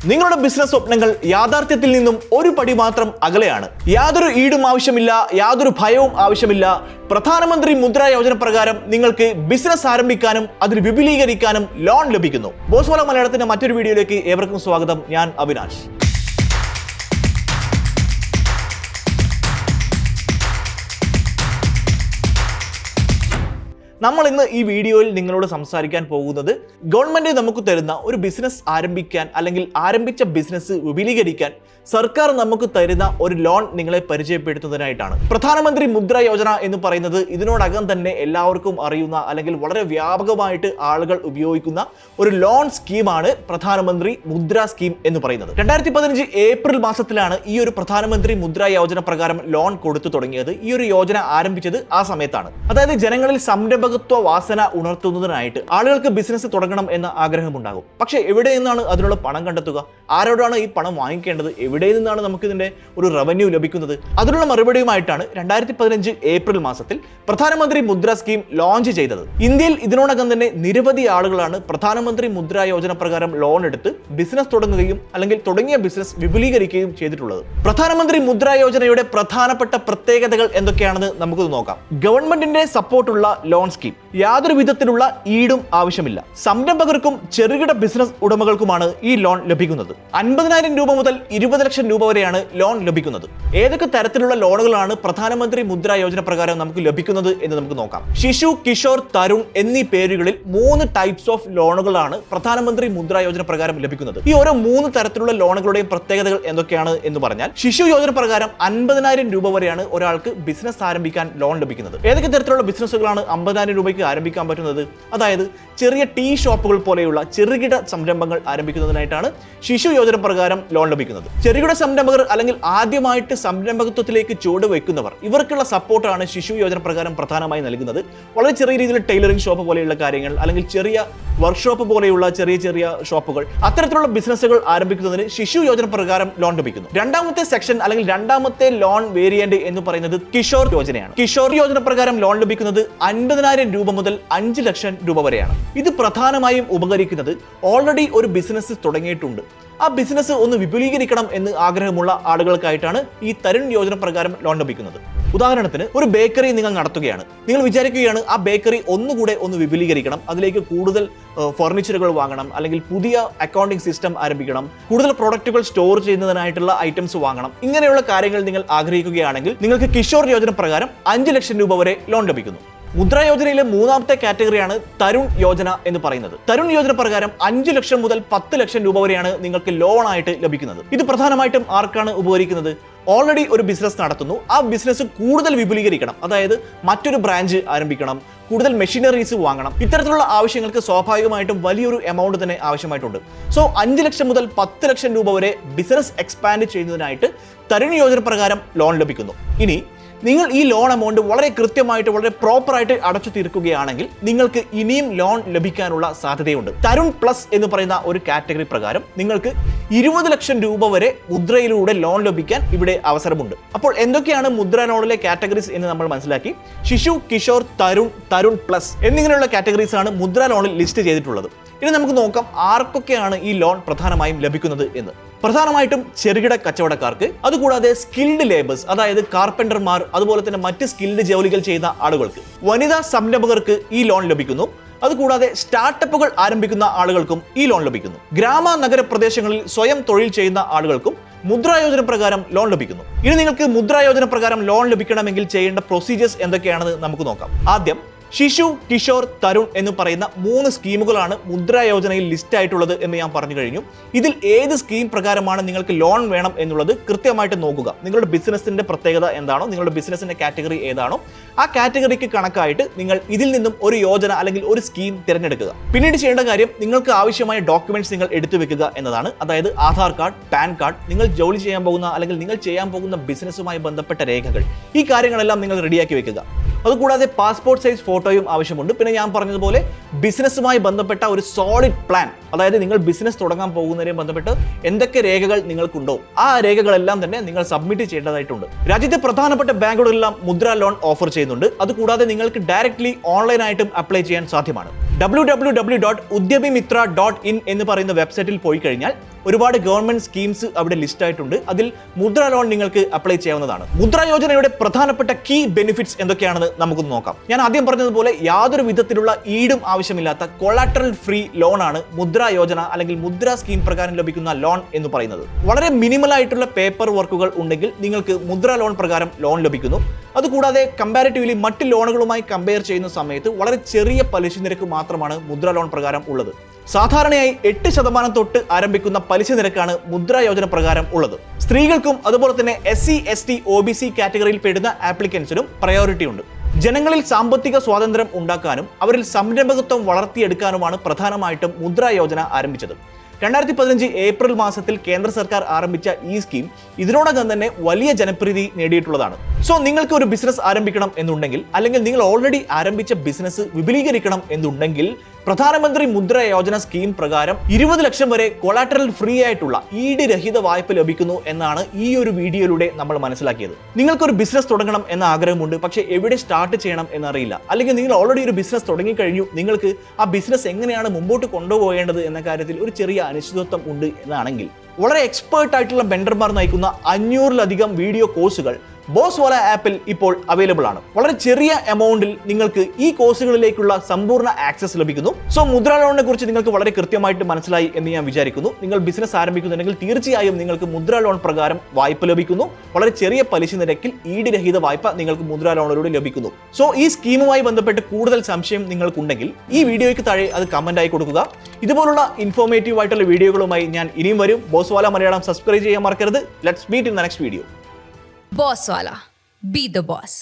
നിങ്ങളുടെ ബിസിനസ് സ്വപ്നങ്ങൾ യാഥാർത്ഥ്യത്തിൽ നിന്നും ഒരു പടി മാത്രം അകലെയാണ്. യാതൊരു ഈടും ആവശ്യമില്ല, യാതൊരു ഭയവും ആവശ്യമില്ല. പ്രധാനമന്ത്രി മുദ്ര യോജന പ്രകാരം നിങ്ങൾക്ക് ബിസിനസ് ആരംഭിക്കാനും അതിൽ വിപുലീകരിക്കാനും ലോൺ ലഭിക്കുന്നു. ബോസ് മലയാളത്തിന്റെ മറ്റൊരു വീഡിയോയിലേക്ക് ഏവർക്കും സ്വാഗതം. ഞാൻ അവിനാഷ്. നമ്മൾ ഇന്ന് ഈ വീഡിയോയിൽ നിങ്ങളോട് സംസാരിക്കാൻ പോകുന്നത് ഗവൺമെന്റ് നമുക്ക് തരുന്ന ഒരു ബിസിനസ് ആരംഭിക്കാൻ അല്ലെങ്കിൽ ആരംഭിച്ച ബിസിനസ് വിപുലീകരിക്കാൻ സർക്കാർ നമുക്ക് തരുന്ന ഒരു ലോൺ നിങ്ങളെ പരിചയപ്പെടുത്തുന്നതിനായിട്ടാണ്. പ്രധാനമന്ത്രി മുദ്ര യോജന എന്ന് പറയുന്നത് ഇതിനോടകം തന്നെ എല്ലാവർക്കും അറിയുന്ന അല്ലെങ്കിൽ വളരെ വ്യാപകമായിട്ട് ആളുകൾ ഉപയോഗിക്കുന്ന ഒരു ലോൺ സ്കീമാണ് പ്രധാനമന്ത്രി മുദ്ര സ്കീം എന്ന് പറയുന്നത്. 2015 ഏപ്രിൽ മാസത്തിലാണ് ഈ ഒരു പ്രധാനമന്ത്രി മുദ്ര യോജന പ്രകാരം ലോൺ കൊടുത്തു തുടങ്ങിയത്. ഈ ഒരു യോജന ആരംഭിച്ചത് ആ സമയത്താണ്. അതായത് ജനങ്ങളിൽ സംരംഭകത്വ വാസന ഉണർത്തുന്നതിനായിട്ട് ആളുകൾക്ക് ബിസിനസ് തുടങ്ങണം എന്ന ആഗ്രഹമുണ്ടാകും. പക്ഷേ എവിടെ നിന്നാണ് അതിനുള്ള പണം കണ്ടെത്തുക? ആരോടാണ് ഈ പണം വാങ്ങിക്കേണ്ടത്? എവിടെ നിന്നാണ് നമുക്ക് ഇതിന്റെ ഒരു റവന്യൂ ലഭിക്കുന്നത്? അതിനുള്ള മറുപടിയുമായിട്ടാണ് 2015 ഏപ്രിൽ മാസത്തിൽ പ്രധാനമന്ത്രി മുദ്ര സ്കീം ലോഞ്ച് ചെയ്തത്. ഇന്ത്യയിൽ ഇതിനോടകം തന്നെ നിരവധി ആളുകളാണ് പ്രധാനമന്ത്രി മുദ്ര യോജന പ്രകാരം ലോൺ എടുത്ത് ബിസിനസ് തുടങ്ങുകയും അല്ലെങ്കിൽ തുടങ്ങിയ ബിസിനസ് വിപുലീകരിക്കുകയും ചെയ്തിട്ടുള്ളത്. പ്രധാനമന്ത്രി മുദ്ര യോജനയുടെ പ്രധാനപ്പെട്ട പ്രത്യേകതകൾ എന്തൊക്കെയാണെന്ന് നമുക്ക് നോക്കാം. ഗവൺമെന്റിന്റെ സപ്പോർട്ടുള്ള ലോൺ സ്കീം. യാതൊരു വിധത്തിലുള്ള ഈടും ആവശ്യമില്ല. സംരംഭകർക്കും ചെറുകിട ബിസിനസ് ഉടമകൾക്കുമാണ് ഈ ലോൺ ലഭിക്കുന്നത്. 50,000 രൂപ മുതൽ 20 ലക്ഷം രൂപ വരെയാണ് ലോൺ ലഭിക്കുന്നത്. ഏതൊക്കെ തരത്തിലുള്ള ലോണുകളാണ് പ്രധാനമന്ത്രി മുദ്ര യോജന പ്രകാരം നമുക്ക് ലഭിക്കുന്നത് എന്ന് നമുക്ക് നോക്കാം. ശിശു, കിഷോർ, തരുൺ എന്നീ പേരുകളിൽ 3 ടൈപ്സ് ഓഫ് ലോണുകളാണ് പ്രധാനമന്ത്രി മുദ്ര യോജന പ്രകാരം ലഭിക്കുന്നത്. ഈ ഓരോ 3 തരത്തിലുള്ള ലോണുകളുടെയും പ്രത്യേകതകൾ എന്തൊക്കെയാണ് എന്ന് പറഞ്ഞാൽ, ശിശു യോജന പ്രകാരം 50,000 രൂപ വരെയാണ് ഒരാൾക്ക് ബിസിനസ് ആരംഭിക്കാൻ ലോൺ ലഭിക്കുന്നത്. ഏതൊക്കെ തരത്തിലുള്ള ബിസിനസ്സുകളാണ് 50,000 രൂപയ്ക്ക് ആരംഭിക്കാൻ പറ്റുന്നത്? അതായത് ചെറിയ ടീ ഷോപ്പുകൾ പോലെയുള്ള ചെറുകിട സംരംഭങ്ങൾ ആരംഭിക്കുന്നതിനായിട്ടാണ് ശിശു യോജന പ്രകാരം ലോൺ ലഭിക്കുന്നത്. ചെറുകിട സംരംഭകർ അല്ലെങ്കിൽ ആദ്യമായിട്ട് സംരംഭകത്വത്തിലേക്ക് ചുവട് വയ്ക്കുന്നവർ, ഇവർക്കുള്ള സപ്പോർട്ടാണ് ശിശു യോജന പ്രകാരം പ്രധാനമായി നൽകുന്നത്. വളരെ ചെറിയ രീതിയിൽ ടൈലറിംഗ് ഷോപ്പ് പോലെയുള്ള കാര്യങ്ങൾ അല്ലെങ്കിൽ ചെറിയ വർക്ക്ഷോപ്പ് പോലെയുള്ള ചെറിയ ചെറിയ ഷോപ്പുകൾ, അത്തരത്തിലുള്ള ബിസിനസ്സുകൾ ആരംഭിക്കുന്നതിന് ശിശു യോജന പ്രകാരം ലോൺ ലഭിക്കുന്നു. രണ്ടാമത്തെ സെക്ഷൻ അല്ലെങ്കിൽ രണ്ടാമത്തെ ലോൺ വേരിയന്റ് എന്ന് പറയുന്നത് കിഷോർ യോജനയാണ്. കിഷോർ യോജന പ്രകാരം ലോൺ ലഭിക്കുന്നത് 50,000 രൂപ മുതൽ 5 ലക്ഷം രൂപ വരെയാണ്. ഇത് പ്രധാനമായും ഉപകരിക്കുന്നത് ഓൾറെഡി ഒരു ബിസിനസ് തുടങ്ങിയിട്ടുണ്ട്, ആ ബിസിനസ് ഒന്ന് വിപുലീകരിക്കണം എന്ന് ആഗ്രഹമുള്ള ആളുകൾക്കായിട്ടാണ് ഈ തരുൺ യോജന പ്രകാരം ലോൺ ലഭിക്കുന്നത്. ഉദാഹരണത്തിന്, ഒരു ബേക്കറി നിങ്ങൾ നടത്തുകയാണ്. നിങ്ങൾ വിചാരിക്കുകയാണ് ആ ബേക്കറി ഒന്നുകൂടെ ഒന്ന് വിപുലീകരിക്കണം, അതിലേക്ക് കൂടുതൽ ഫർണിച്ചറുകൾ വാങ്ങണം, അല്ലെങ്കിൽ പുതിയ അക്കൗണ്ടിംഗ് സിസ്റ്റം ആരംഭിക്കണം, കൂടുതൽ പ്രൊഡക്റ്റുകൾ സ്റ്റോർ ചെയ്യുന്നതിനായിട്ടുള്ള ഐറ്റംസ് വാങ്ങണം. ഇങ്ങനെയുള്ള കാര്യങ്ങൾ നിങ്ങൾ ആഗ്രഹിക്കുകയാണെങ്കിൽ നിങ്ങൾക്ക് കിഷോർ യോജന പ്രകാരം 5 ലക്ഷം രൂപ വരെ ലോൺ ലഭിക്കുന്നു. മുദ്ര യോജനയിലെ മൂന്നാമത്തെ കാറ്റഗറിയാണ് തരുൺ യോജന എന്ന് പറയുന്നത്. തരുൺ യോജന പ്രകാരം 5 ലക്ഷം മുതൽ 10 ലക്ഷം രൂപ വരെയാണ് നിങ്ങൾക്ക് ലോൺ ആയിട്ട് ലഭിക്കുന്നത്. ഇത് പ്രധാനമായിട്ടും ആർക്കാണ് ഉപകരിക്കുന്നത്? ഓൾറെഡി ഒരു ബിസിനസ് നടത്തുന്നു, ആ ബിസിനസ് കൂടുതൽ വിപുലീകരിക്കണം, അതായത് മറ്റൊരു ബ്രാഞ്ച് ആരംഭിക്കണം, കൂടുതൽ മെഷീനറീസ് വാങ്ങണം. ഇത്തരത്തിലുള്ള ആവശ്യങ്ങൾക്ക് സ്വാഭാവികമായിട്ടും വലിയൊരു എമൗണ്ട് തന്നെ ആവശ്യമായിട്ടുണ്ട്. സോ 5 ലക്ഷം മുതൽ 10 ലക്ഷം രൂപ വരെ ബിസിനസ് എക്സ്പാൻഡ് ചെയ്യുന്നതിനായിട്ട് തരുൺ യോജന പ്രകാരം ലോൺ ലഭിക്കുന്നു. ഇനി നിങ്ങൾ ഈ ലോൺ എമൗണ്ട് വളരെ കൃത്യമായിട്ട് വളരെ പ്രോപ്പറായിട്ട് അടച്ചു തീർക്കുകയാണെങ്കിൽ നിങ്ങൾക്ക് ഇനിയും ലോൺ ലഭിക്കാനുള്ള സാധ്യതയുണ്ട്. തരുൺ പ്ലസ് എന്ന് പറയുന്ന ഒരു കാറ്റഗറി പ്രകാരം നിങ്ങൾക്ക് 20 ലക്ഷം രൂപ വരെ മുദ്രയിലൂടെ ലോൺ ലഭിക്കാൻ ഇവിടെ അവസരമുണ്ട്. അപ്പോൾ എന്തൊക്കെയാണ് മുദ്ര ലോണിലെ കാറ്റഗറീസ് എന്ന് നമ്മൾ മനസ്സിലാക്കി. ശിശു, കിഷോർ, തരുൺ പ്ലസ് എന്നിങ്ങനെയുള്ള കാറ്റഗറീസ് ആണ് മുദ്ര ലോണിൽ ലിസ്റ്റ് ചെയ്തിട്ടുള്ളത്. ഇനി നമുക്ക് നോക്കാം ആർക്കൊക്കെയാണ് ഈ ലോൺ പ്രധാനമായും ലഭിക്കുന്നത് എന്ന്. പ്രധാനമായിട്ടും ചെറുകിട കച്ചവടക്കാർക്ക്, അതുകൂടാതെ സ്കിൽഡ് ലേബേഴ്സ്, അതായത് കാർപ്പന്റർമാർ, അതുപോലെ തന്നെ മറ്റ് സ്കിൽഡ് ജോലികൾ ചെയ്യുന്ന ആളുകൾക്ക്, വനിതാ സംരംഭകർക്ക് ഈ ലോൺ ലഭിക്കുന്നു. അതുകൂടാതെ സ്റ്റാർട്ടപ്പുകൾ ആരംഭിക്കുന്ന ആളുകൾക്കും ഈ ലോൺ ലഭിക്കുന്നു. ഗ്രാമ നഗര പ്രദേശങ്ങളിൽ സ്വയം തൊഴിൽ ചെയ്യുന്ന ആളുകൾക്കും മുദ്ര യോജന പ്രകാരം ലോൺ ലഭിക്കുന്നു. ഇനി നിങ്ങൾക്ക് മുദ്ര യോജന പ്രകാരം ലോൺ ലഭിക്കണമെങ്കിൽ ചെയ്യേണ്ട പ്രൊസീജിയേഴ്സ് എന്തൊക്കെയാണെന്ന് നമുക്ക് നോക്കാം. ആദ്യം ശിശു, കിഷോർ, തരുൺ എന്ന് പറയുന്ന 3 സ്കീമുകളാണ് മുദ്ര യോജനയിൽ ലിസ്റ്റ് ആയിട്ടുള്ളത് എന്ന് ഞാൻ പറഞ്ഞു കഴിഞ്ഞു. ഇതിൽ ഏത് സ്കീം പ്രകാരമാണ് നിങ്ങൾക്ക് ലോൺ വേണം എന്നുള്ളത് കൃത്യമായിട്ട് നോക്കുക. നിങ്ങളുടെ ബിസിനസിന്റെ പ്രത്യേകത എന്താണോ, നിങ്ങളുടെ ബിസിനസിന്റെ കാറ്റഗറി ഏതാണോ, ആ കാറ്റഗറിക്ക് കണക്കായിട്ട് നിങ്ങൾ ഇതിൽ നിന്നും ഒരു യോജന അല്ലെങ്കിൽ ഒരു സ്കീം തിരഞ്ഞെടുക്കുക. പിന്നീട് ചെയ്യേണ്ട കാര്യം, നിങ്ങൾക്ക് ആവശ്യമായ ഡോക്യുമെന്റ്സ് നിങ്ങൾ എടുത്തു വെക്കുക എന്നതാണ്. അതായത് ആധാർ കാർഡ്, പാൻ കാർഡ്, നിങ്ങൾ ജോലി ചെയ്യാൻ പോകുന്ന അല്ലെങ്കിൽ നിങ്ങൾ ചെയ്യാൻ പോകുന്ന ബിസിനസ്സുമായി ബന്ധപ്പെട്ട രേഖകൾ, ഈ കാര്യങ്ങളെല്ലാം നിങ്ങൾ റെഡിയാക്കി വെക്കുക. അതുകൂടാതെ പാസ്പോർട്ട് സൈസ് ഫോട്ടോയും ആവശ്യമുണ്ട്. പിന്നെ ഞാൻ പറഞ്ഞതുപോലെ ബിസിനസ്സുമായി ബന്ധപ്പെട്ട ഒരു സോളിഡ് പ്ലാൻ, അതായത് നിങ്ങൾ ബിസിനസ് തുടങ്ങാൻ പോകുന്നതിനെ ബന്ധപ്പെട്ട് എന്തൊക്കെ രേഖകൾ നിങ്ങൾക്കുണ്ടോ ആ രേഖകളെല്ലാം തന്നെ നിങ്ങൾ സബ്മിറ്റ് ചെയ്യേണ്ടതായിട്ടുണ്ട്. രാജ്യത്തെ പ്രധാനപ്പെട്ട ബാങ്കുകളെല്ലാം മുദ്ര ലോൺ ഓഫർ ചെയ്യുന്നുണ്ട്. അതുകൂടാതെ നിങ്ങൾക്ക് ഡയറക്ട്ലി ഓൺലൈനായിട്ടും അപ്ലൈ ചെയ്യാൻ സാധ്യമാണ്. www.udyamimitra.in എന്ന് പറയുന്ന വെബ്സൈറ്റിൽ പോയി കഴിഞ്ഞാൽ ഒരുപാട് ഗവൺമെന്റ് സ്കീംസ് അവിടെ ലിസ്റ്റ് ആയിട്ടുണ്ട്. അതിൽ മുദ്ര ലോൺ നിങ്ങൾക്ക് അപ്ലൈ ചെയ്യാവുന്നതാണ്. മുദ്ര യോജനയുടെ പ്രധാനപ്പെട്ട കീ ബെനിഫിറ്റ്സ് എന്തൊക്കെയാണെന്ന് നമുക്കൊന്ന് നോക്കാം. ഞാൻ ആദ്യം പറഞ്ഞതുപോലെ യാതൊരു വിധത്തിലുള്ള ഈടും ആവശ്യമില്ലാത്ത കൊളാറ്ററൽ ഫ്രീ ലോൺ ആണ് മുദ്ര യോജന അല്ലെങ്കിൽ മുദ്ര സ്കീം പ്രകാരം ലഭിക്കുന്ന ലോൺ എന്ന് പറയുന്നത്. വളരെ മിനിമൽ ആയിട്ടുള്ള പേപ്പർ വർക്കുകൾ ഉണ്ടെങ്കിൽ നിങ്ങൾക്ക് മുദ്ര ലോൺ പ്രകാരം ലോൺ ലഭിക്കുന്നു. അതുകൂടാതെ കമ്പാരിറ്റീവ്ലി മറ്റ് ലോണുകളുമായി കമ്പയർ ചെയ്യുന്ന സമയത്ത് വളരെ ചെറിയ പലിശ നിരക്ക് മാത്രമാണ് മുദ്ര ലോൺ പ്രകാരം ഉള്ളത്. സാധാരണയായി 8% തൊട്ട് ആരംഭിക്കുന്ന പലിശ നിരക്കാണ് മുദ്ര യോജന പ്രകാരം ഉള്ളത്. സ്ത്രീകൾക്കും അതുപോലെ തന്നെ SC, ST, OBC കാറ്റഗറിയിൽ പെടുന്ന ആപ്ലിക്കൻസിനും പ്രയോറിറ്റി ഉണ്ട്. ജനങ്ങളിൽ സാമ്പത്തിക സ്വാതന്ത്ര്യം ഉണ്ടാക്കാനും അവരിൽ സംരംഭകത്വം വളർത്തിയെടുക്കാനുമാണ് പ്രധാനമായിട്ടും മുദ്ര യോജന ആരംഭിച്ചത്. 2015 ഏപ്രിൽ മാസത്തിൽ കേന്ദ്ര സർക്കാർ ആരംഭിച്ച ഈ സ്കീം ഇതിനോടകം തന്നെ വലിയ ജനപ്രീതി നേടിയിട്ടുള്ളതാണ്. സോ നിങ്ങൾക്ക് ഒരു ബിസിനസ് ആരംഭിക്കണം എന്നുണ്ടെങ്കിൽ അല്ലെങ്കിൽ നിങ്ങൾ ഓൾറെഡി ആരംഭിച്ച ബിസിനസ് വിപുലീകരിക്കണം എന്നുണ്ടെങ്കിൽ പ്രധാനമന്ത്രി മുദ്ര യോജന സ്കീം പ്രകാരം 20 ലക്ഷം വരെ കൊളാറ്ററൽ ഫ്രീ ആയിട്ടുള്ള ഈട് രഹിത വായ്പ ലഭിക്കുന്നു എന്നാണ് ഈ ഒരു വീഡിയോയിലൂടെ നമ്മൾ മനസ്സിലാക്കിയത്. നിങ്ങൾക്കൊരു ബിസിനസ് തുടങ്ങണം എന്ന ആഗ്രഹമുണ്ട്, പക്ഷേ എവിടെ സ്റ്റാർട്ട് ചെയ്യണം എന്നറിയില്ല. അല്ലെങ്കിൽ നിങ്ങൾ ഓൾറെഡി ഒരു ബിസിനസ് തുടങ്ങി കഴിഞ്ഞു, നിങ്ങൾക്ക് ആ ബിസിനസ് എങ്ങനെയാണ് മുമ്പോട്ട് കൊണ്ടുപോകേണ്ടത് എന്ന കാര്യത്തിൽ ഒരു ചെറിയ അനിശ്ചിതത്വം ഉണ്ട് എന്നാണെങ്കിൽ വളരെ എക്സ്പേർട്ട് ആയിട്ടുള്ള മെന്റർമാർ നയിക്കുന്ന 500-ലധികം വീഡിയോ കോഴ്സുകൾ ബോസ്വാല ആപ്പിൽ ഇപ്പോൾ അവൈലബിൾ ആണ്. വളരെ ചെറിയ എമൗണ്ടിൽ നിങ്ങൾക്ക് ഈ കോഴ്സുകളിലേക്കുള്ള സമ്പൂർണ്ണ ആക്സസ് ലഭിക്കുന്നു. സോ മുദ്ര ലോണിനെ കുറിച്ച് നിങ്ങൾക്ക് വളരെ കൃത്യമായിട്ട് മനസ്സിലായി എന്ന് ഞാൻ വിചാരിക്കുന്നു. നിങ്ങൾ ബിസിനസ് ആരംഭിക്കുന്നുണ്ടെങ്കിൽ തീർച്ചയായും നിങ്ങൾക്ക് മുദ്ര ലോൺ പ്രകാരം വായ്പ ലഭിക്കുന്നു. വളരെ ചെറിയ പലിശ നിരക്കിൽ ഈടുരഹിത വായ്പ നിങ്ങൾക്ക് മുദ്ര ലോണിലൂടെ ലഭിക്കുന്നു. സോ ഈ സ്കീമുമായി ബന്ധപ്പെട്ട് കൂടുതൽ സംശയം നിങ്ങൾക്കുണ്ടെങ്കിൽ ഈ വീഡിയോയ്ക്ക് താഴെ അത് കമന്റ് ആയി കൊടുക്കുക. ഇതുപോലുള്ള ഇൻഫോർമേറ്റീവ് ആയിട്ടുള്ള വീഡിയോകളുമായി ഞാൻ ഇനിയും വരും. ബോസ്വാല മലയാളം സബ്സ്ക്രൈബ് ചെയ്യാൻ മറക്കരുത്. Let's meet in the next video. Bosswala. Be the boss.